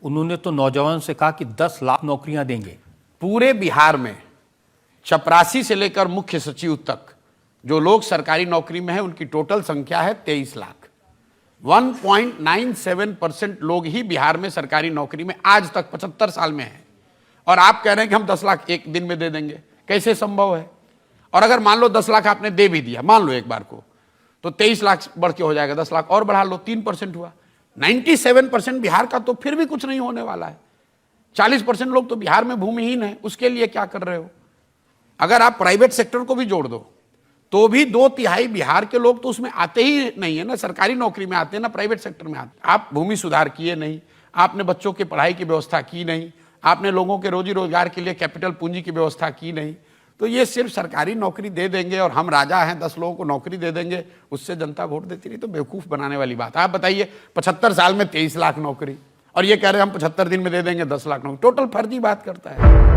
उन्होंने तो नौजवान से कहा कि 10 लाख नौकरियां देंगे। पूरे बिहार में चपरासी से लेकर मुख्य सचिव तक जो लोग सरकारी नौकरी में हैं उनकी टोटल संख्या है 23 लाख। 1.97% लोग ही बिहार में सरकारी नौकरी में आज तक 75 साल में हैं, और आप कह रहे हैं कि हम 10 लाख एक दिन में दे देंगे। कैसे संभव है? और अगर मान लो 10 लाख आपने दे भी दिया, मान लो एक बार को, तो 23 लाख बढ़ के हो जाएगा, 10 लाख और बढ़ा लो, 3% हुआ। 97% बिहार का तो फिर भी कुछ नहीं होने वाला है। 40% लोग तो बिहार में भूमिहीन है, उसके लिए क्या कर रहे हो? अगर आप प्राइवेट सेक्टर को भी जोड़ दो तो भी 2/3 बिहार के लोग तो उसमें आते ही नहीं है ना, सरकारी नौकरी में आते हैं ना, प्राइवेट सेक्टर में आते। आप भूमि सुधार किए नहीं, आपने बच्चों की पढ़ाई की व्यवस्था की नहीं, आपने लोगों के रोजी रोजगार के लिए कैपिटल पूंजी की व्यवस्था की नहीं। तो ये सिर्फ सरकारी नौकरी दे देंगे और हम राजा हैं, 10 लोगों को नौकरी दे देंगे, उससे जनता वोट देती नहीं, तो बेवकूफ बनाने वाली बात। आप बताइए, 75 साल में 23 लाख नौकरी, और ये कह रहे हैं हम 75 दिन में दे देंगे 10 लाख नौकरी। टोटल फर्जी बात करता है।